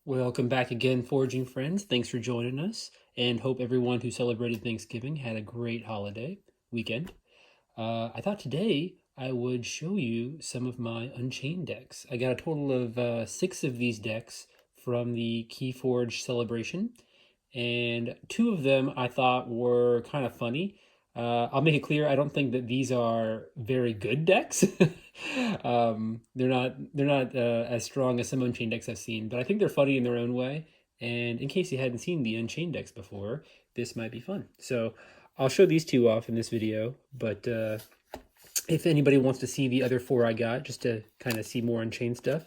Welcome back again, Forging friends. Thanks for joining us, and hope everyone who celebrated Thanksgiving had a great holiday weekend. I thought today I would show you some of my Unchained decks. I got a total of 6 of these decks from the Keyforge celebration, and 2 of them I thought were kind of funny. I'll make it clear, I don't think that these are very good decks. They're not as strong as some Unchained decks I've seen, but I think they're funny in their own way. And in case you hadn't seen the Unchained decks before, this might be fun. So I'll show these 2 off in this video, but if anybody wants to see the other 4 I got, just to kind of see more Unchained stuff,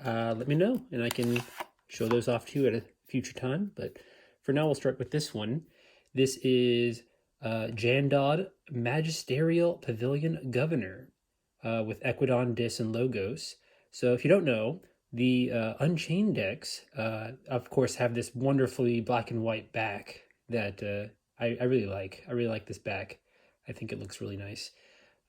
let me know, and I can show those off to you at a future time. But for now, we'll start with this one. This is Jandod Magisterial Pavilion Governor with Equidon, Dis, and Logos. So if you don't know, the Unchained decks, of course, have this wonderfully black and white back that I really like. I really like this back. I think it looks really nice.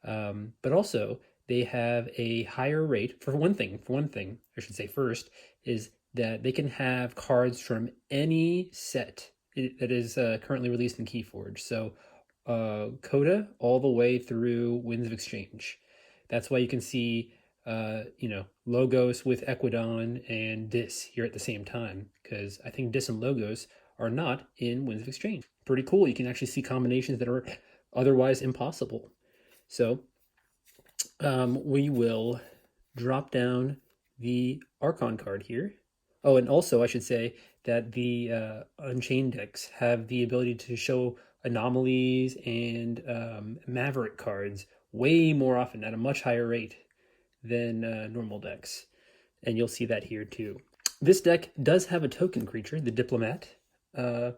But also, they have a higher rate. For one thing, I should say first, is that they can have cards from any set that is currently released in Keyforge. So Coda all the way through Winds of Exchange. That's why you can see Logos with Equidon and Dis here at the same time, because I think Dis and Logos are not in Winds of Exchange. Pretty cool. You can actually see combinations that are otherwise impossible. So we will drop down the Archon card here. Oh, and also I should say that the Unchained decks have the ability to show anomalies and Maverick cards way more often at a much higher rate than normal decks. And you'll see that here too. This deck does have a token creature, the Diplomat. I'm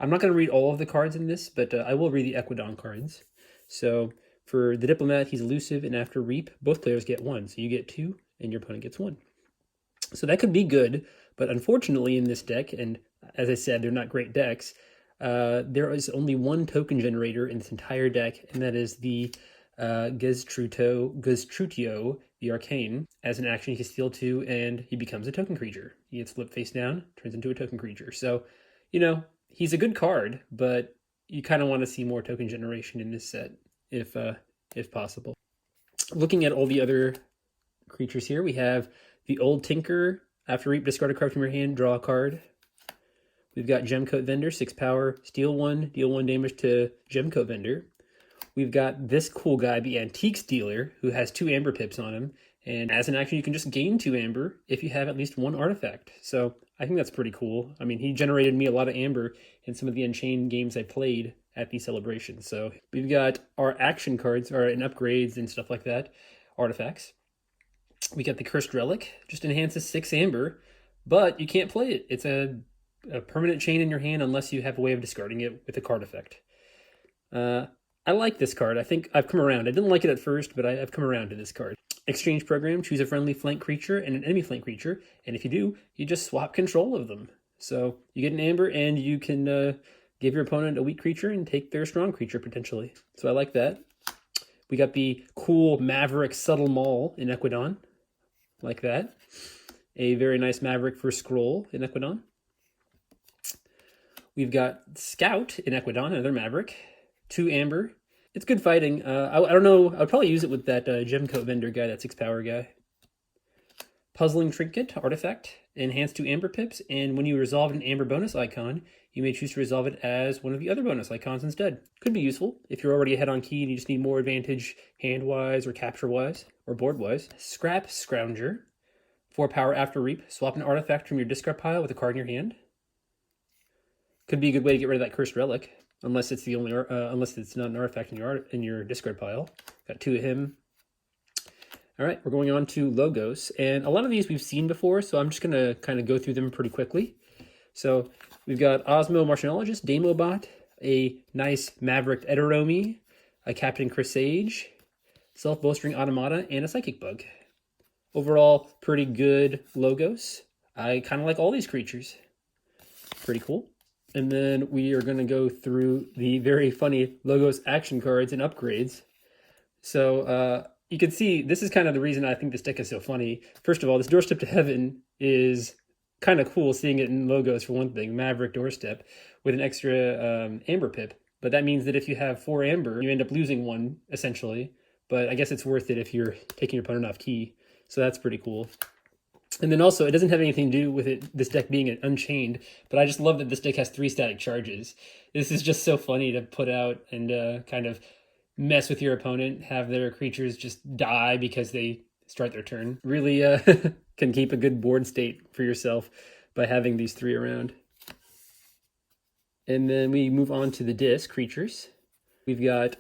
not going to read all of the cards in this, but I will read the Equidon cards. So for the Diplomat, he's elusive, and after Reap, both players get 1. So you get 2, and your opponent gets 1. So that could be good, but unfortunately in this deck, and as I said, they're not great decks, there is only 1 token generator in this entire deck, and that is the Guztrutio, the Arcane. As an action, he can steal 2, and he becomes a token creature. He gets flipped face down, turns into a token creature. So, he's a good card, but you kind of want to see more token generation in this set, if possible. Looking at all the other creatures here, we have the Old Tinker. After Reap, discard a card from your hand, draw a card. We've got Gemcoat Vendor, 6 power, steal 1, deal 1 damage to Gemcoat Vendor. We've got this cool guy, the Antiques Dealer, who has 2 Amber Pips on him. And as an action, you can just gain 2 Amber if you have at least 1 artifact. So I think that's pretty cool. I mean, he generated me a lot of Amber in some of the Unchained games I played at these celebrations. So we've got our action cards, and upgrades and stuff like that, artifacts. We got the Cursed Relic, just enhances 6 Amber, but you can't play it. It's a permanent chain in your hand unless you have a way of discarding it with a card effect. I like this card. I think I've come around. I didn't like it at first, but I've come around to this card. Exchange program, choose a friendly flank creature and an enemy flank creature, and if you do, you just swap control of them. So you get an Amber, and you can give your opponent a weak creature and take their strong creature, potentially. So I like that. We got the cool Maverick Subtle Maul in Equidon, like that. A very nice Maverick for Scroll in Equidon. We've got Scout in Equidon, another Maverick. 2 Amber. It's good fighting. I don't know. I would probably use it with that Gemcoat Vendor guy, that 6 power guy. Puzzling Trinket, artifact. Enhance 2 Amber Pips, and when you resolve an Amber bonus icon, you may choose to resolve it as one of the other bonus icons instead. Could be useful if you're already ahead on key and you just need more advantage hand-wise or capture-wise or board-wise. Scrap Scrounger. 4 power after Reap. Swap an artifact from your discard pile with a card in your hand. Could be a good way to get rid of that Cursed Relic. Unless it's unless it's not an artifact in your discard pile. Got 2 of him. All right, we're going on to Logos, and a lot of these we've seen before, so I'm just gonna kind of go through them pretty quickly. So we've got Osmo Martianologist, Damobot, a nice Maverick Eteromi, a Captain Crisage, Self-Bolstering Automata, and a Psychic Bug. Overall, pretty good Logos. I kind of like all these creatures. Pretty cool. And then we are going to go through the very funny Logos action cards and upgrades. So you can see this is kind of the reason I think this deck is so funny. First of all, this Doorstep to Heaven is kind of cool seeing it in logos for one thing, Maverick Doorstep, with an extra Amber Pip. But that means that if you have 4 Amber, you end up losing one, essentially. But I guess it's worth it if you're taking your opponent off key. So that's pretty cool. And then also, it doesn't have anything to do with this deck being an Unchained, but I just love that this deck has 3 static charges. This is just so funny to put out and kind of mess with your opponent, have their creatures just die because they start their turn. Really can keep a good board state for yourself by having these 3 around. And then we move on to the disc creatures. We've got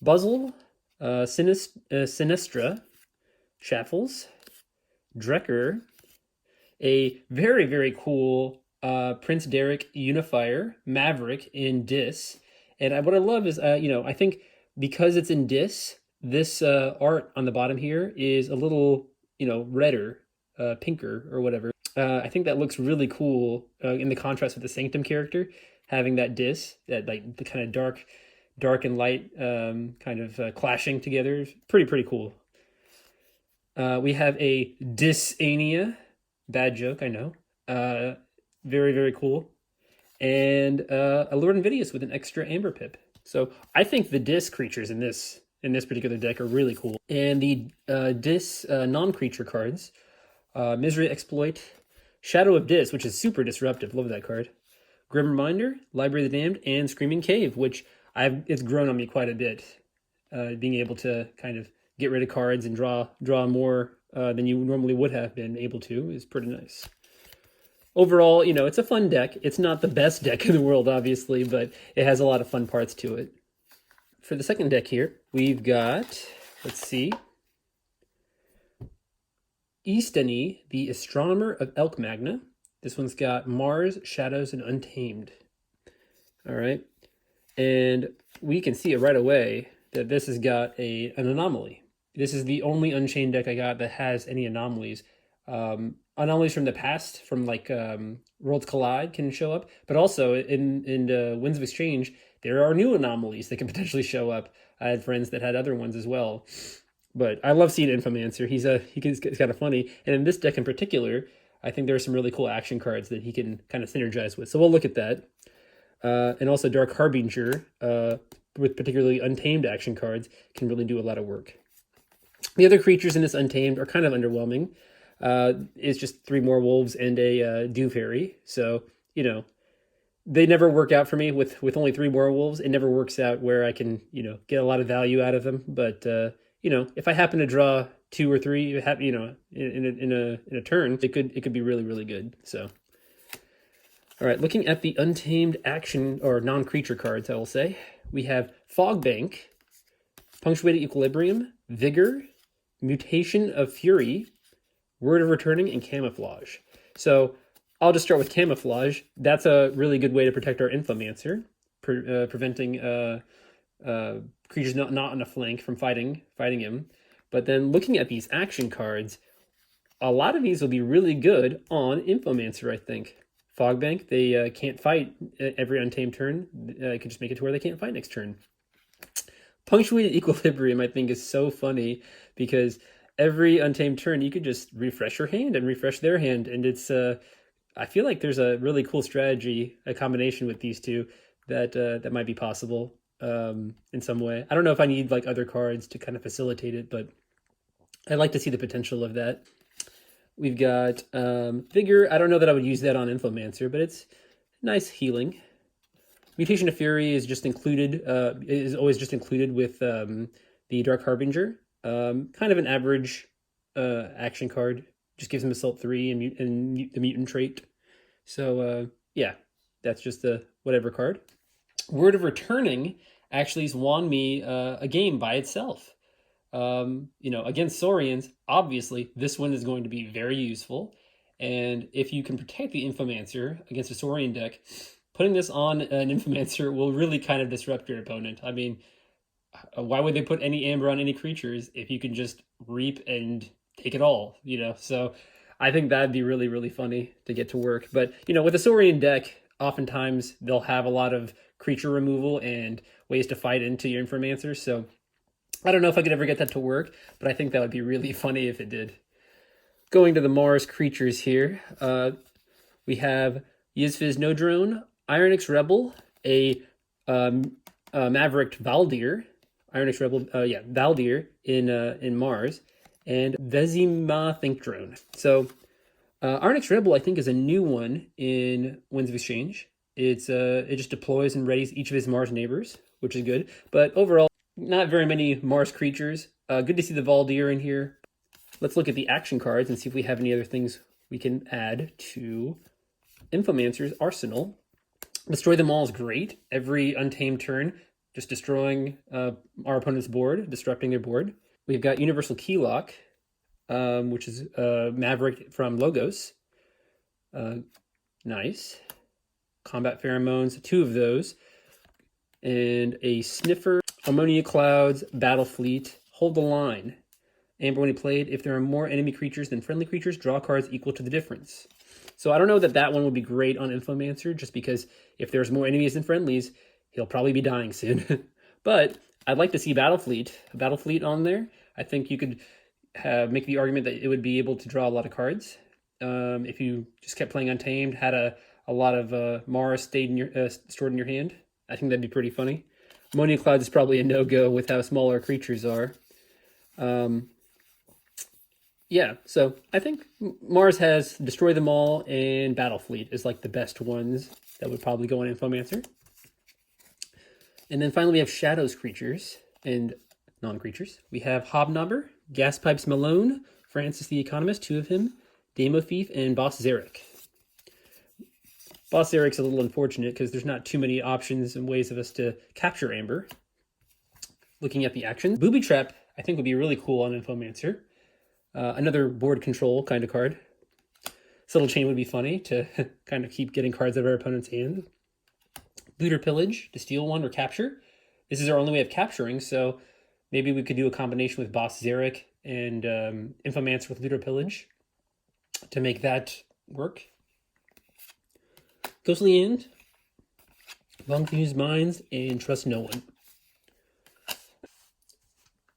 Buzzle, Sinistra, Shaffles, Drekker, a very, very cool Prince Derek Unifier, Maverick in Dis. And what I love is, I think because it's in Dis, this art on the bottom here is a little, redder, pinker or whatever. I think that looks really cool in the contrast with the Sanctum character, having that Dis, that like the kind of dark and light kind of clashing together. Pretty cool. We have a Disania. Bad joke, I know. Very, very cool. And a Lord Invidious with an extra Amber Pip. So I think the Dis creatures in this particular deck are really cool. And the Dis non-creature cards, Misery Exploit, Shadow of Dis, which is super disruptive. Love that card. Grim Reminder, Library of the Damned, and Screaming Cave, which it's grown on me quite a bit. Being able to kind of get rid of cards and draw more than you normally would have been able to is pretty nice. Overall, it's a fun deck. It's not the best deck in the world, obviously, but it has a lot of fun parts to it. For the second deck here, we've got, let's see, Eastany, the Astronomer of Elk Magna. This one's got Mars, Shadows, and Untamed. All right. And we can see it right away that this has got an anomaly. This is the only Unchained deck I got that has any anomalies. Anomalies from the past, from like Worlds Collide can show up, but also in Winds of Exchange, there are new anomalies that can potentially show up. I had friends that had other ones as well. But I love seeing Infomancer. He's kind of funny. And in this deck in particular, I think there are some really cool action cards that he can kind of synergize with. So we'll look at that. And also Dark Harbinger, with particularly Untamed action cards, can really do a lot of work. The other creatures in this Untamed are kind of underwhelming. It's just 3 more wolves and a Dew Fairy. So, they never work out for me with only 3 more wolves. It never works out where I can, get a lot of value out of them. But, if I happen to draw 2 or 3, in a turn, it could be really, really good. So, all right, looking at the Untamed action or non-creature cards, I will say, we have Fog Bank, Punctuated Equilibrium, Vigor, Mutation of Fury, Word of Returning, and Camouflage. So I'll just start with Camouflage. That's a really good way to protect our Infomancer, preventing creatures not on a flank from fighting him. But then looking at these action cards, a lot of these will be really good on Infomancer, I think. Fogbank, they can't fight every Untamed turn. I could just make it to where they can't fight next turn. Punctuated Equilibrium, I think, is so funny because every Untamed turn, you could just refresh your hand and refresh their hand. And it's, I feel like there's a really cool strategy, a combination with these two that might be possible in some way. I don't know if I need like other cards to kind of facilitate it, but I'd like to see the potential of that. We've got Vigor. I don't know that I would use that on Infomancer, but it's nice healing. Mutation of Fury is just included, is always just included with the Dark Harbinger. Kind of an average action card. Just gives him Assault 3 and the Mutant trait. So, yeah, that's just a whatever card. Word of Returning actually has won me a game by itself. Against Saurians, obviously, this one is going to be very useful. And if you can protect the Infomancer against a Saurian deck, putting this on an Infomancer will really kind of disrupt your opponent. I mean, why would they put any Amber on any creatures if you can just reap and take it all, So I think that'd be really, really funny to get to work. But, with a Saurian deck, oftentimes they'll have a lot of creature removal and ways to fight into your Infomancer. So I don't know if I could ever get that to work, but I think that would be really funny if it did. Going to the Mars creatures here. We have Yizfiz No Drone, Ironix Rebel, a Maverick Valdir, Ironix Rebel, Valdir in Mars, and Vezima Think Drone. So Ironix Rebel, I think, is a new one in Winds of Exchange. It just deploys and readies each of his Mars neighbors, which is good. But overall, not very many Mars creatures. Good to see the Valdir in here. Let's look at the action cards and see if we have any other things we can add to Infomancer's arsenal. Destroy them all is great. Every untamed turn, just destroying our opponent's board, disrupting their board. We've got Universal Keylock, which is Maverick from Logos. Nice. Combat Pheromones, 2 of those. And a Sniffer, Ammonia Clouds, Battle Fleet, Hold the Line. Amber, when he played, if there are more enemy creatures than friendly creatures, draw cards equal to the difference. So I don't know that one would be great on Infomancer, just because if there's more enemies than friendlies, he'll probably be dying soon. But I'd like to see Battle Fleet on there. I think you could make the argument that it would be able to draw a lot of cards. If you just kept playing Untamed, had a lot of Mars stored in your hand, I think that'd be pretty funny. Ammonia Clouds is probably a no-go with how small our creatures are. Yeah, so I think Mars has Destroy Them All and Battle Fleet is like the best ones that would probably go on Infomancer. And then finally we have Shadows creatures and non-creatures. We have Hobnobber, Gaspipes Malone, Francis the Economist, 2 of him, Damo Thief, and Boss Zarek. Boss Zarek's a little unfortunate because there's not too many options and ways of us to capture Amber. Looking at the action, Booby Trap I think would be really cool on Infomancer. Another board control kind of card. Subtle Chain would be funny to kind of keep getting cards out of our opponent's hand. Looter Pillage to steal one or capture. This is our only way of capturing, so maybe we could do a combination with Boss Zarek and Infomancer with Looter Pillage to make that work. Ghostly End, Confused Minds, and Trust No One.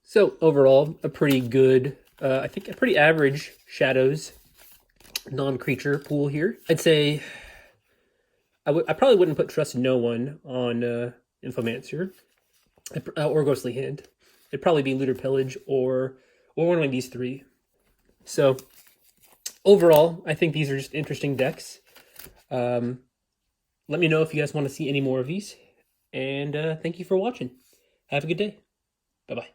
So overall, a pretty good, I think a pretty average Shadows non-creature pool here. I'd say I probably wouldn't put Trust No One on Infomancer or Ghostly Hand. It'd probably be Looter Pillage or one of these 3. So overall, I think these are just interesting decks. Let me know if you guys want to see any more of these. And thank you for watching. Have a good day. Bye-bye.